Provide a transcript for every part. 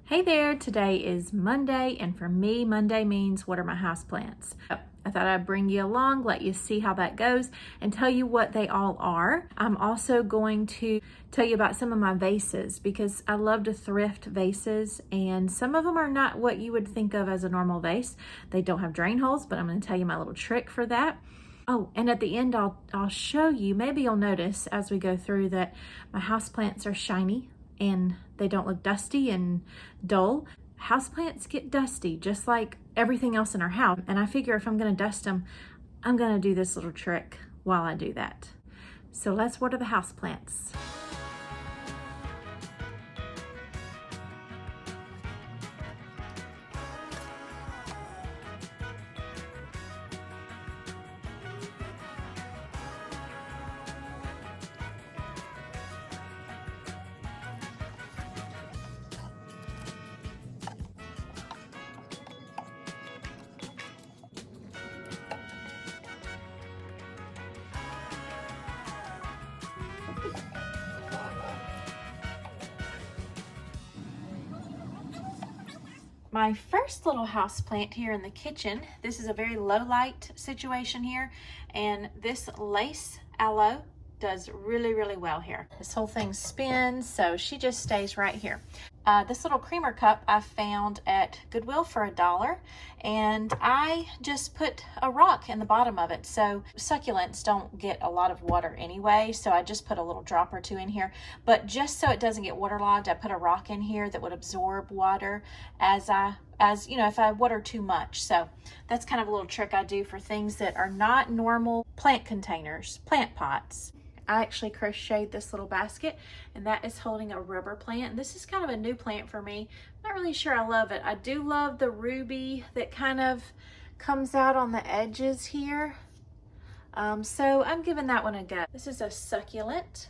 Hey there, today is Monday, and for me, Monday means what are my houseplants? I thought I'd bring you along, let you see how that goes, and tell you what they all are. I'm also going to tell you about some of my vases because I love to thrift vases, and some of them are not what you would think of as a normal vase. They don't have drain holes, but I'm going to tell you my little trick for that. Oh, and at the end, I'll show you, maybe you'll notice as we go through that my houseplants are shiny and they don't look dusty and dull. Houseplants get dusty just like everything else in our house. And I figure if I'm gonna dust them, I'm gonna do this little trick while I do that. So let's water the houseplants. My first little house plant here in the kitchen, this is a very low light situation here, and this lace aloe does really well here. This whole thing spins, so she just stays right here. This little creamer cup I found at Goodwill for $1, and I just put a rock in the bottom of it. So succulents don't get a lot of water anyway, so I just put a little drop or two in here. But just so it doesn't get waterlogged, I put a rock in here that would absorb water as you know, if I water too much. So that's kind of a little trick I do for things that are not normal plant containers, plant pots. I actually crocheted this little basket, and that is holding a rubber plant. This is kind of a new plant for me. I'm not really sure I love it. I do love the ruby that kind of comes out on the edges here. So I'm giving that one a go. This is a succulent.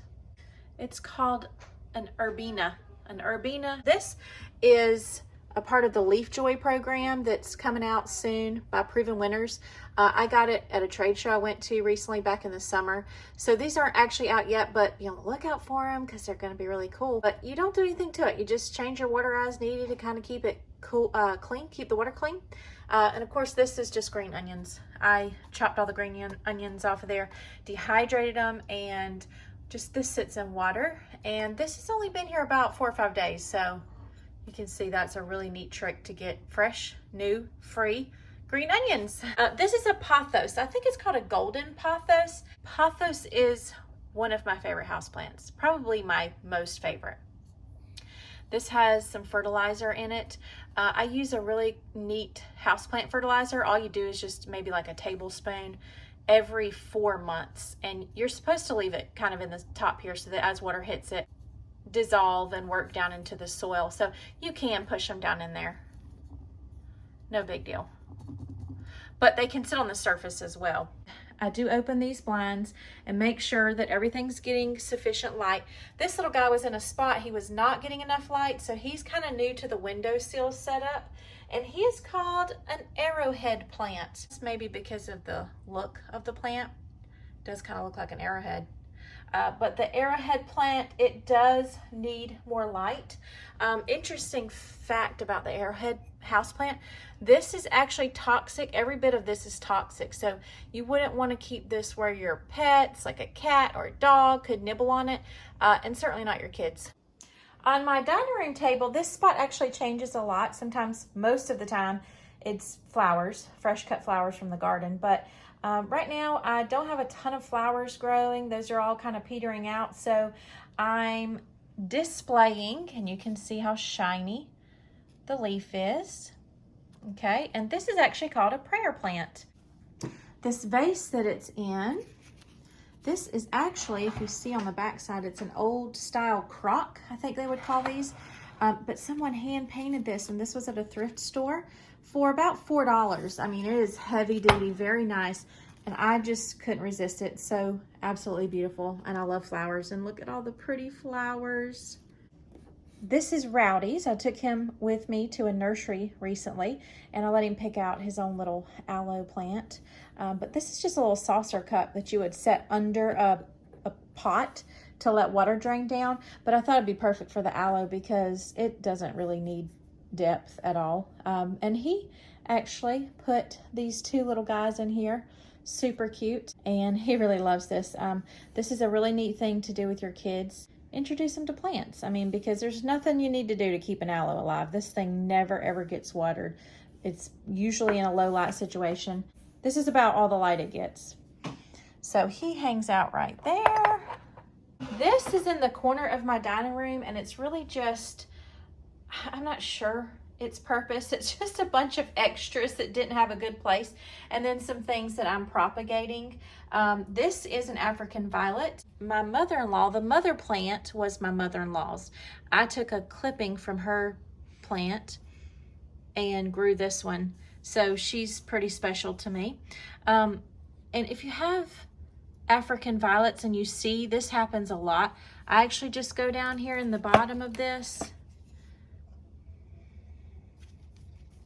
It's called an urbina. An urbina. This is a part of the Leaf Joy program that's coming out soon by Proven Winners. I got it at a trade show I went to recently back in the summer. So these aren't actually out yet, but you know, look out for them because they're going to be really cool. But you don't do anything to it. You just change your water as needed to kind of keep it cool, clean, keep the water clean. And of course, this is just green onions. I chopped all the green onions off of there, dehydrated them, and just this sits in water. And this has only been here about 4 or 5 days, so you can see that's a really neat trick to get fresh, new, free green onions. This is a pothos. I think it's called a golden pothos. Pothos is one of my favorite houseplants, probably my most favorite. This has some fertilizer in it. I use a really neat houseplant fertilizer. All you do is just maybe like a tablespoon every 4 months. And you're supposed to leave it kind of in the top here so that as water hits it, dissolve and work down into the soil. So you can push them down in there. No big deal. But they can sit on the surface as well. I do open these blinds and make sure that everything's getting sufficient light. This little guy was in a spot he was not getting enough light, so he's kind of new to the windowsill setup, and he is called an arrowhead plant. It's maybe because of the look of the plant. It does kind of look like an arrowhead. But the arrowhead plant, it does need more light. Interesting fact about the arrowhead houseplant, this is actually toxic. Every bit of this is toxic. So you wouldn't want to keep this where your pets, like a cat or a dog, could nibble on it, and certainly not your kids. On my dining room table, this spot actually changes a lot. Sometimes, most of the time, it's flowers, fresh cut flowers from the garden. But right now, I don't have a ton of flowers growing. Those are all kind of petering out. So I'm displaying, and you can see how shiny the leaf is. Okay, and this is actually called a prayer plant. This vase that it's in, this is actually, if you see on the back side, it's an old style crock, I think they would call these. But someone hand painted this, and this was at a thrift store for about $4. I mean, it is heavy duty, very nice, and I just couldn't resist it. So absolutely beautiful, and I love flowers, and look at all the pretty flowers. This is Rowdy's. I took him with me to a nursery recently, and I let him pick out his own little aloe plant. But this is just a little saucer cup that you would set under a pot to let water drain down. But I thought it'd be perfect for the aloe because it doesn't really need depth at all. And he actually put these two little guys in here. Super cute, and he really loves this. This is a really neat thing to do with your kids. Introduce them to plants. I mean, because there's nothing you need to do to keep an aloe alive. This thing never ever gets watered. It's usually in a low light situation. This is about all the light it gets. So he hangs out right there. This is in the corner of my dining room, and it's really just, I'm not sure its purpose. It's just a bunch of extras that didn't have a good place, and then some things that I'm propagating. This is an African violet. My mother-in-law, the mother plant was my mother-in-law's. I took a clipping from her plant and grew this one, so she's pretty special to me. And if you have African violets and you see, this happens a lot, I actually just go down here in the bottom of this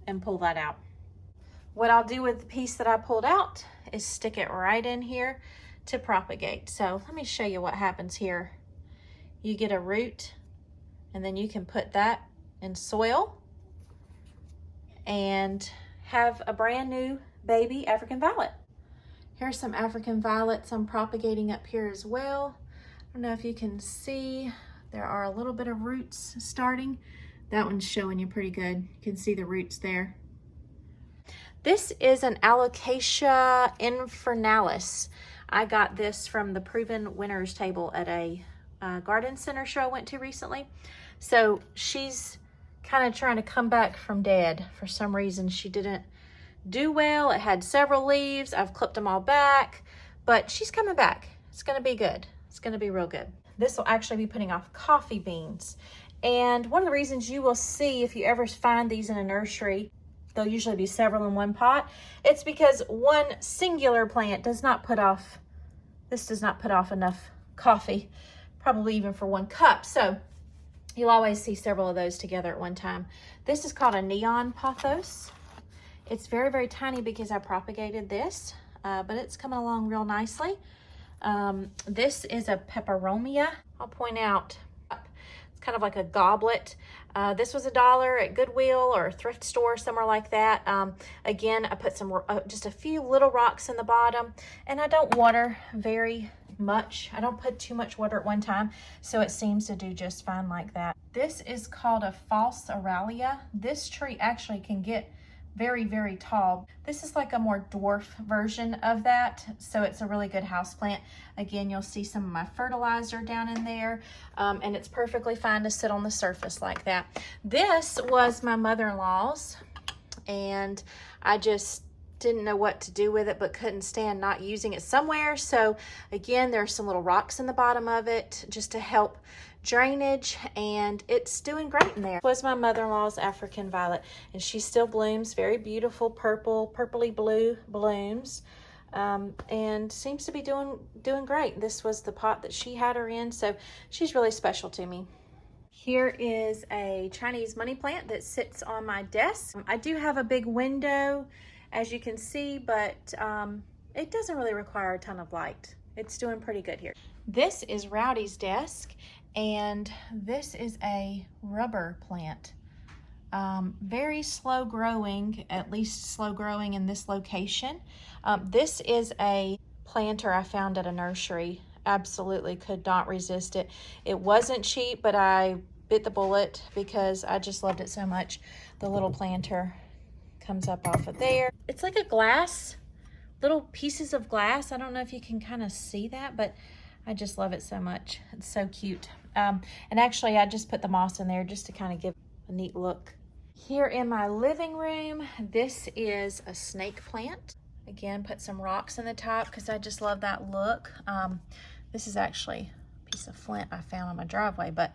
and pull that out. What I'll do with the piece that I pulled out is stick it right in here to propagate. So let me show you what happens here. You get a root, and then you can put that in soil and have a brand new baby African violet. Here's some African violets I'm propagating up here as well. I don't know if you can see, there are a little bit of roots starting. That one's showing you pretty good. You can see the roots there. This is an Alocasia infernalis. I got this from the Proven Winners table at a garden center show I went to recently. So she's kind of trying to come back from dead. For some reason, she didn't do well. It had several leaves. I've clipped them all back, but she's coming back. It's gonna be good. It's gonna be real good. This will actually be putting off coffee beans. And one of the reasons you will see, if you ever find these in a nursery, there'll usually be several in one pot. It's because one singular plant does not put off, this does not put off enough coffee, probably even for 1 cup. So you'll always see several of those together at one time. This is called a neon pothos. It's very, very tiny because I propagated this, but it's coming along real nicely. This is a peperomia. I'll point out, it's kind of like a goblet. This was $1 at Goodwill or a thrift store, somewhere like that. Again, I put some just a few little rocks in the bottom, and I don't water very much. I don't put too much water at one time, so it seems to do just fine like that. This is called a false aralia. This tree actually can get very, very tall. This is like a more dwarf version of that, so it's a really good house plant. Again, you'll see some of my fertilizer down in there, and it's perfectly fine to sit on the surface like that. This was my mother-in-law's, and I just didn't know what to do with it, but couldn't stand not using it somewhere. So again, there's some little rocks in the bottom of it just to help drainage, and it's doing great in there. This was my mother-in-law's African violet, and she still blooms, very beautiful purple, purpley blue blooms, and seems to be doing great. This was the pot that she had her in, so she's really special to me. Here is a Chinese money plant that sits on my desk. I do have a big window, as you can see, but it doesn't really require a ton of light. It's doing pretty good here. This is Rowdy's desk, and this is a rubber plant. Very slow growing, at least slow growing in this location. This is a planter I found at a nursery. Absolutely could not resist it. It wasn't cheap, but I bit the bullet because I just loved it so much. The little planter comes up off of there. It's like a glass, little pieces of glass. I don't know if you can kind of see that, but I just love it so much. It's so cute. And actually I just put the moss in there just to kind of give a neat look. Here in my living room, this is a snake plant. Again, put some rocks in the top because I just love that look. This is actually a piece of flint I found on my driveway, but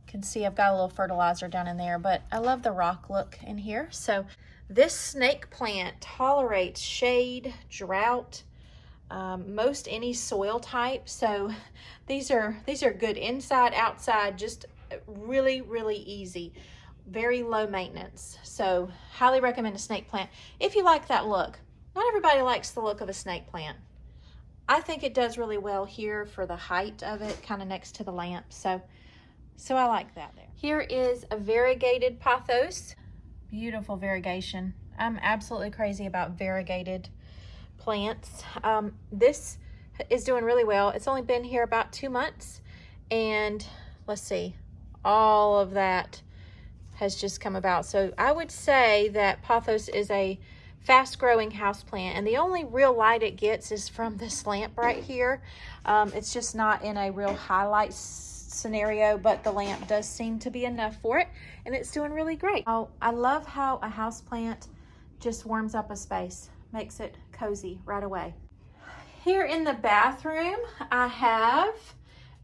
you can see I've got a little fertilizer down in there, but I love the rock look in here. So this snake plant tolerates shade, drought, most any soil type. So these are good inside, outside, just really, really easy, very low maintenance. So highly recommend a snake plant if you like that look. Not everybody likes the look of a snake plant. I think it does really well here for the height of it, kind of next to the lamp. So So I like that there. Here is a variegated pothos. Beautiful variegation. I'm absolutely crazy about variegated plants. This is doing really well. It's only been here about 2 months, and let's see, all of that has just come about. So I would say that pothos is a fast growing houseplant, and the only real light it gets is from this lamp right here. It's just not in a real highlight scenario, but the lamp does seem to be enough for it, and it's doing really great. Oh, I love how a houseplant just warms up a space, makes it cozy right away. Here in the bathroom, I have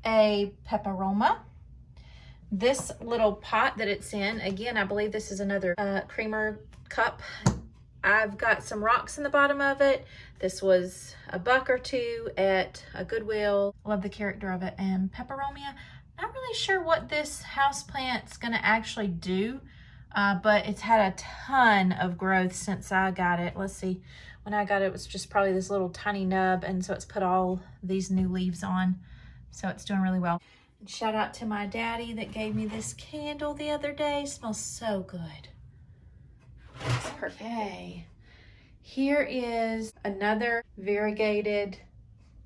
a peperoma. This little pot that it's in, again, I believe this is another creamer cup. I've got some rocks in the bottom of it. This was $1 or $2 at a Goodwill. Love the character of it. And peperomia, not really sure what this houseplant's gonna actually do, but it's had a ton of growth since I got it. Let's see, when I got it, it was just probably this little tiny nub, and so it's put all these new leaves on. So it's doing really well. And shout out to my daddy that gave me this candle the other day. It smells so good. It's perfect. Okay. Here is another variegated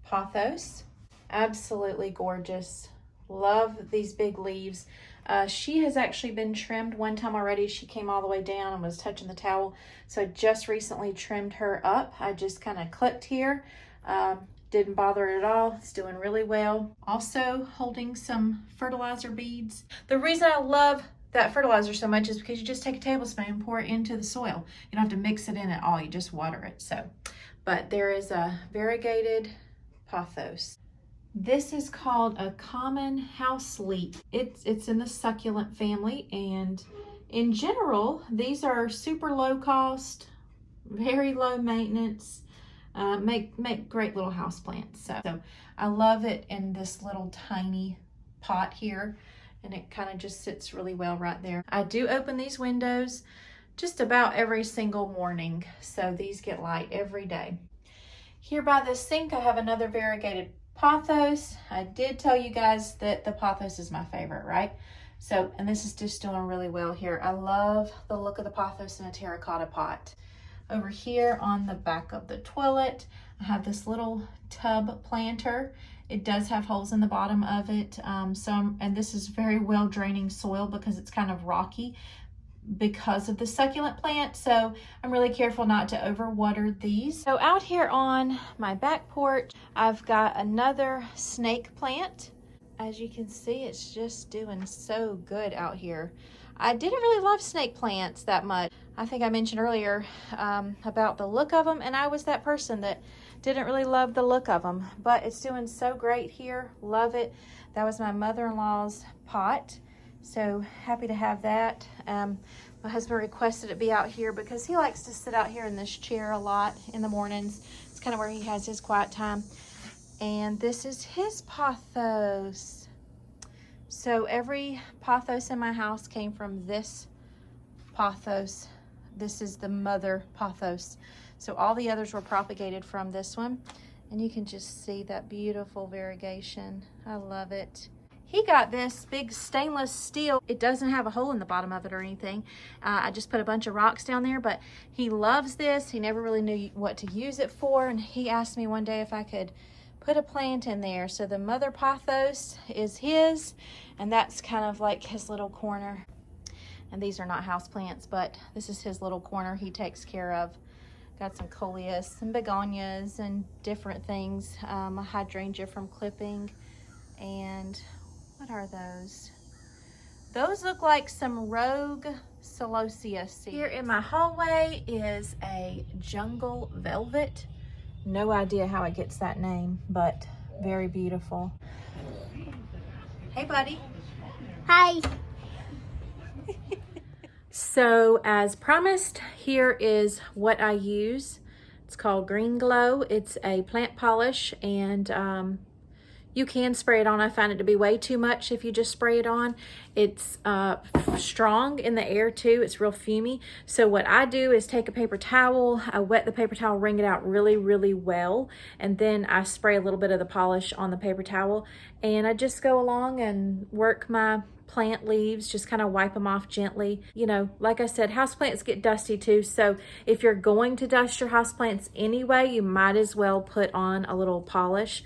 pothos. Absolutely gorgeous. Love these big leaves. She has actually been trimmed one time already. She came all the way down and was touching the towel. So I just recently trimmed her up. I just kind of clipped here. Didn't bother it at all. It's doing really well. Also holding some fertilizer beads. The reason I love that fertilizer so much is because you just take a tablespoon and pour it into the soil. You don't have to mix it in at all. You just water it. So, but there is a variegated pothos. This is called a common house leek. It's in the succulent family, and in general, these are super low cost, very low maintenance, make great little house plants. So I love it in this little tiny pot here, and it kind of just sits really well right there. I do open these windows just about every single morning, so these get light every day. Here by the sink, I have another variegated pothos. I did tell you guys that the pothos is my favorite, right? So, and this is just doing really well here. I love the look of the pothos in a terracotta pot. Over here on the back of the toilet, I have this little tub planter. It does have holes in the bottom of it. And this is very well draining soil because it's kind of rocky because of the succulent plant. So I'm really careful not to overwater these. So out here on my back porch, I've got another snake plant. As you can see, it's just doing so good out here. I didn't really love snake plants that much. I think I mentioned earlier about the look of them, and I was that person that didn't really love the look of them, but it's doing so great here. Love it. That was my mother-in-law's pot, so happy to have that. My husband requested it be out here because he likes to sit out here in this chair a lot in the mornings. It's kind of where he has his quiet time. And this is his pothos. So every pothos in my house came from this pothos. This is the mother pothos. So all the others were propagated from this one. And you can just see that beautiful variegation. I love it. He got this big stainless steel. It doesn't have a hole in the bottom of it or anything. I just put a bunch of rocks down there, but he loves this. He never really knew what to use it for. And he asked me one day if I could put a plant in there. So the mother pothos is his, and that's kind of like his little corner. And these are not house plants, but this is his little corner he takes care of. Got some coleus, some begonias, and different things. A hydrangea from clipping. And what are those? Those look like some rogue celosia seeds. Here in my hallway is a jungle velvet. No idea how it gets that name, but very beautiful. Hey, buddy. Hi. So as promised, here is what I use. It's called Green Glow. It's a plant polish, and you can spray it on. I find it to be way too much if you just spray it on. It's strong in the air too. It's real fumey. So what I do is take a paper towel, I wet the paper towel, wring it out really, really well, and then I spray a little bit of the polish on the paper towel, and I just go along and work my plant leaves, just kind of wipe them off gently. You know, like I said, houseplants get dusty too. So if you're going to dust your houseplants anyway, you might as well put on a little polish.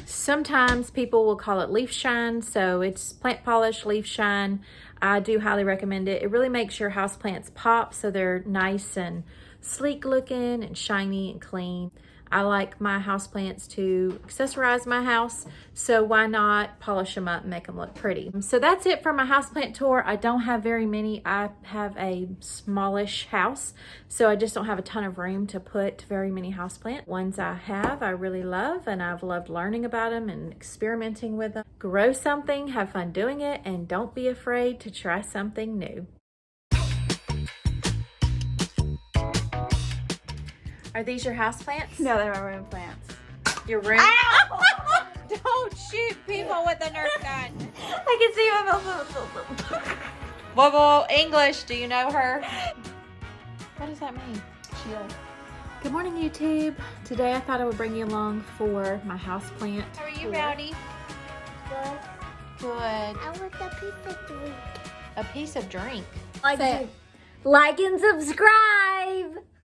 Sometimes people will call it leaf shine, so it's plant polish, leaf shine. I do highly recommend it. It really makes your houseplants pop, so they're nice and sleek looking and shiny and clean. I like my houseplants to accessorize my house, so why not polish them up and make them look pretty? So that's it for my houseplant tour. I don't have very many. I have a smallish house, so I just don't have a ton of room to put very many houseplants. Ones I have, I really love, and I've loved learning about them and experimenting with them. Grow something, have fun doing it, and don't be afraid to try something new. Are these your houseplants? No, they're my room plants. Your room? Don't shoot people with a Nerf gun. I can see my mouth. Whoa, English, do you know her? What does that mean? Shield. Good morning, YouTube. Today I thought I would bring you along for my houseplant. How are you, Rowdy? Good. I want a piece of drink. A piece of drink. Like and subscribe.